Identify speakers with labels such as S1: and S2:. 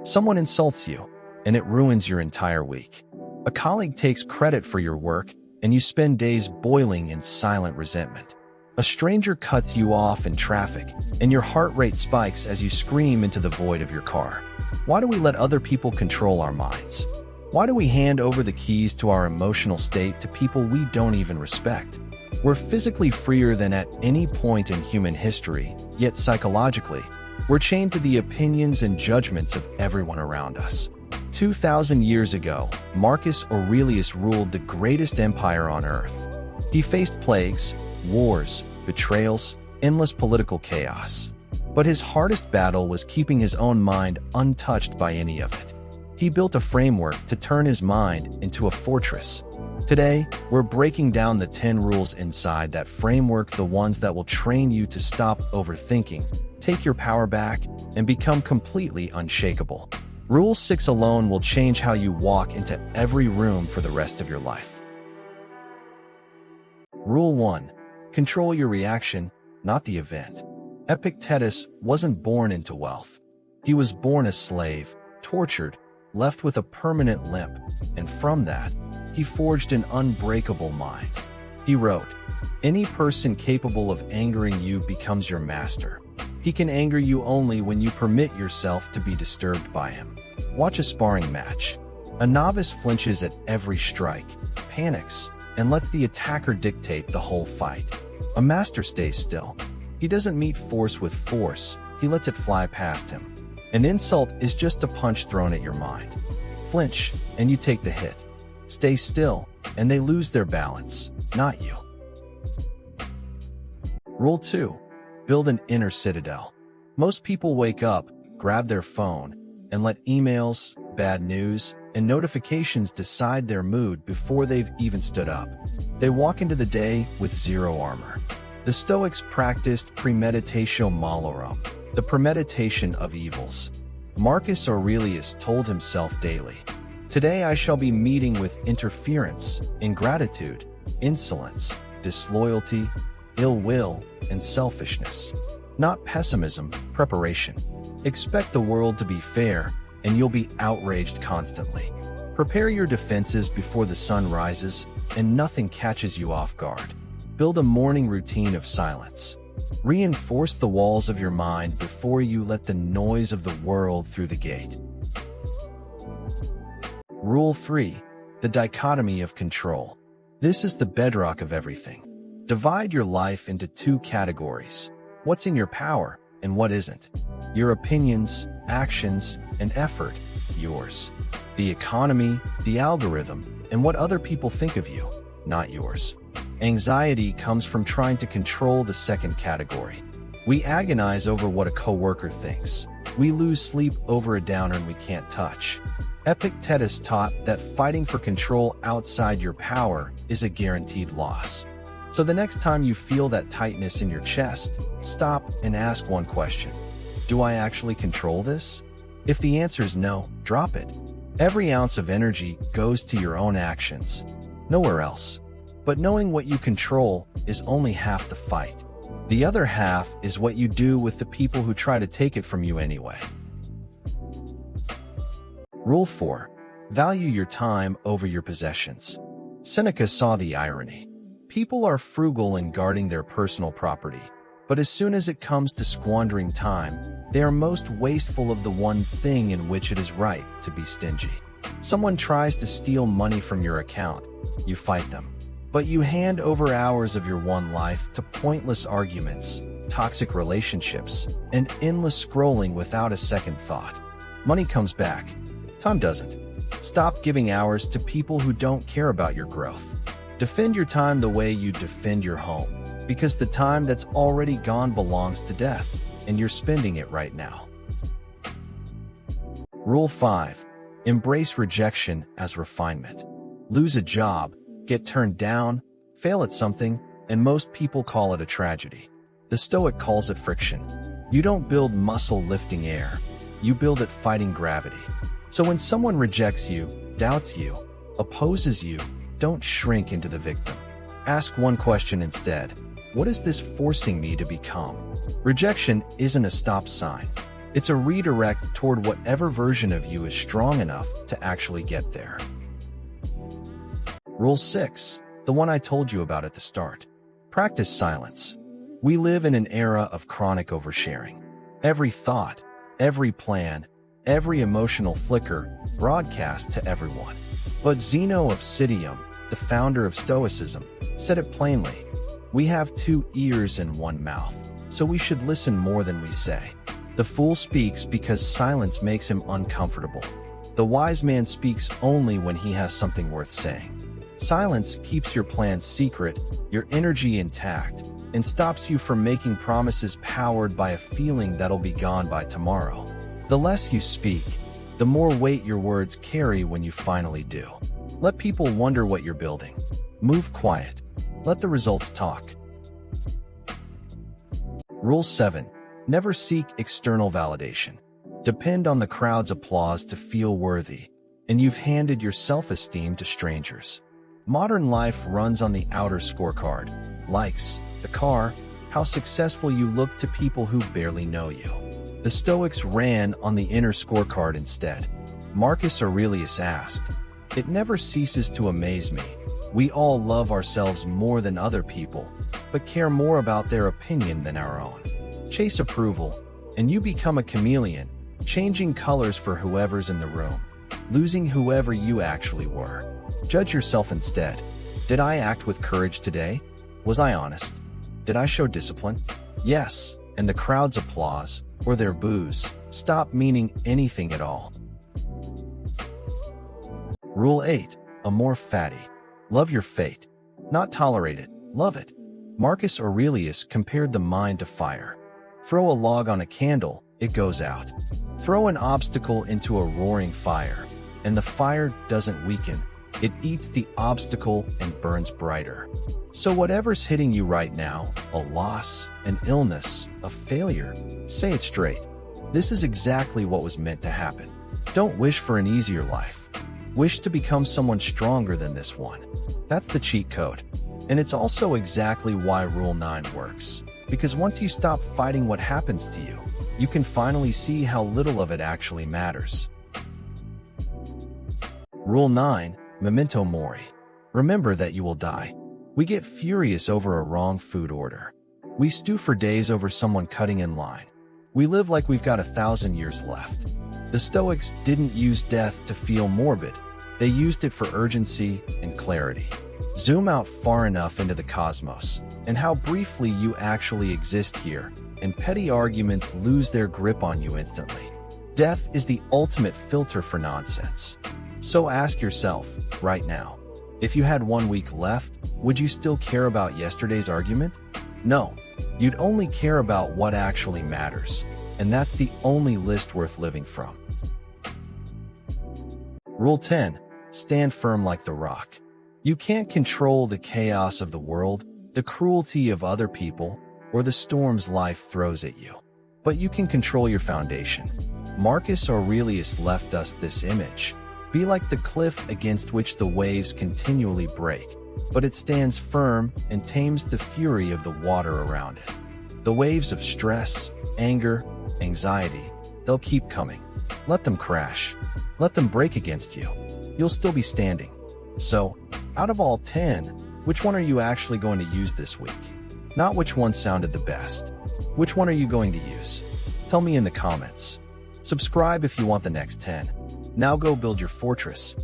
S1: Someone insults you, and it ruins your entire week. A colleague takes credit for your work, and you spend days boiling in silent resentment. A stranger cuts you off in traffic, and your heart rate spikes as you scream into the void of your car. Why do we let other people control our minds? Why do we hand over the keys to our emotional state to people we don't even respect? We're physically freer than at any point in human history, yet psychologically, we're chained to the opinions and judgments of everyone around us. 2,000 years ago, Marcus Aurelius ruled the greatest empire on earth. He faced plagues, wars, betrayals, endless political chaos. But his hardest battle was keeping his own mind untouched by any of it. He built a framework to turn his mind into a fortress. Today, we're breaking down the 10 rules inside that framework, the ones that will train you to stop overthinking, take your power back, and become completely unshakable. Rule 6 alone will change how you walk into every room for the rest of your life. Rule 1. Control your reaction, not the event. Epictetus wasn't born into wealth. He was born a slave, tortured, left with a permanent limp, and from that, he forged an unbreakable mind. He wrote, "Any person capable of angering you becomes your master. He can anger you only when you permit yourself to be disturbed by him." Watch a sparring match. A novice flinches at every strike, panics, and lets the attacker dictate the whole fight. A master stays still. He doesn't meet force with force, he lets it fly past him. An insult is just a punch thrown at your mind. Flinch, and you take the hit. Stay still, and they lose their balance, not you. Rule 2. Build an inner citadel. Most people wake up, grab their phone, and let emails, bad news, and notifications decide their mood before they've even stood up. They walk into the day with zero armor. The Stoics practiced premeditatio malorum, the premeditation of evils. Marcus Aurelius told himself daily, "Today I shall be meeting with interference, ingratitude, insolence, disloyalty, ill will, and selfishness." Not pessimism, preparation. Expect the world to be fair, and you'll be outraged constantly. Prepare your defenses before the sun rises, and nothing catches you off guard. Build a morning routine of silence. Reinforce the walls of your mind before you let the noise of the world through the gate. Rule 3. The dichotomy of control. This is the bedrock of everything. Divide your life into 2 categories: what's in your power and what isn't. Your opinions, actions, and effort, yours. The economy, the algorithm, and what other people think of you, not yours. Anxiety comes from trying to control the second category. We agonize over what a coworker thinks. We lose sleep over a downer we can't touch. Epictetus taught that fighting for control outside your power is a guaranteed loss. So the next time you feel that tightness in your chest, stop and ask one question. Do I actually control this? If the answer is no, drop it. Every ounce of energy goes to your own actions, nowhere else. But knowing what you control is only half the fight. The other half is what you do with the people who try to take it from you anyway. Rule 4. Value your time over your possessions. Seneca saw the irony. People are frugal in guarding their personal property, but as soon as it comes to squandering time, they are most wasteful of the one thing in which it is right to be stingy. Someone tries to steal money from your account, you fight them. But you hand over hours of your one life to pointless arguments, toxic relationships, and endless scrolling without a second thought. Money comes back. Time doesn't. Stop giving hours to people who don't care about your growth. Defend your time the way you defend your home, because the time that's already gone belongs to death, and you're spending it right now. Rule 5. Embrace rejection as refinement. Lose a job, get turned down, fail at something, and most people call it a tragedy. The Stoic calls it friction. You don't build muscle lifting air. You build it fighting gravity. So when someone rejects you, doubts you, opposes you, don't shrink into the victim. Ask one question instead. What is this forcing me to become? Rejection isn't a stop sign. It's a redirect toward whatever version of you is strong enough to actually get there. Rule 6, the one I told you about at the start. Practice silence. We live in an era of chronic oversharing. Every thought, every plan, every emotional flicker broadcast to everyone. But Zeno of Citium, the founder of Stoicism, said it plainly. We have 2 ears and 1 mouth, so we should listen more than we say. The fool speaks because silence makes him uncomfortable. The wise man speaks only when he has something worth saying. Silence keeps your plans secret, your energy intact, and stops you from making promises powered by a feeling that'll be gone by tomorrow. The less you speak, the more weight your words carry when you finally do. Let people wonder what you're building. Move quiet. Let the results talk. Rule 7. Never seek external validation. Depend on the crowd's applause to feel worthy, and you've handed your self-esteem to strangers. Modern life runs on the outer scorecard. Likes, the car, how successful you look to people who barely know you. The Stoics ran on the inner scorecard instead. Marcus Aurelius asked, "It never ceases to amaze me. We all love ourselves more than other people, but care more about their opinion than our own. Chase approval, and you become a chameleon, changing colors for whoever's in the room, losing whoever you actually were. Judge yourself instead. Did I act with courage today? Was I honest? Did I show discipline? Yes, and the crowd's applause, or their boos, stop meaning anything at all." Rule 8. Amor, Fati. Love your fate. Not tolerate it, love it. Marcus Aurelius compared the mind to fire. Throw a log on a candle, it goes out. Throw an obstacle into a roaring fire, and the fire doesn't weaken. It eats the obstacle and burns brighter. So whatever's hitting you right now, a loss, an illness, a failure, say it straight. This is exactly what was meant to happen. Don't wish for an easier life. Wish to become someone stronger than this one. That's the cheat code. And it's also exactly why Rule 9 works. Because once you stop fighting what happens to you, you can finally see how little of it actually matters. Rule 9. Memento Mori. Remember that you will die. We get furious over a wrong food order. We stew for days over someone cutting in line. We live like we've got 1,000 years left. The Stoics didn't use death to feel morbid. They used it for urgency and clarity. Zoom out far enough into the cosmos, and how briefly you actually exist here, and petty arguments lose their grip on you instantly. Death is the ultimate filter for nonsense. So ask yourself, right now, if you had 1 week left, would you still care about yesterday's argument? No, you'd only care about what actually matters, and that's the only list worth living from. Rule 10. Stand firm like the rock. You can't control the chaos of the world, the cruelty of other people, or the storms life throws at you. But you can control your foundation. Marcus Aurelius left us this image. Be like the cliff against which the waves continually break, but it stands firm and tames the fury of the water around it. The waves of stress, anger, anxiety, they'll keep coming. Let them crash. Let them break against you. You'll still be standing. So, out of all 10, which one are you actually going to use this week? Not which one sounded the best. Which one are you going to use? Tell me in the comments. Subscribe if you want the next 10. Now go build your fortress.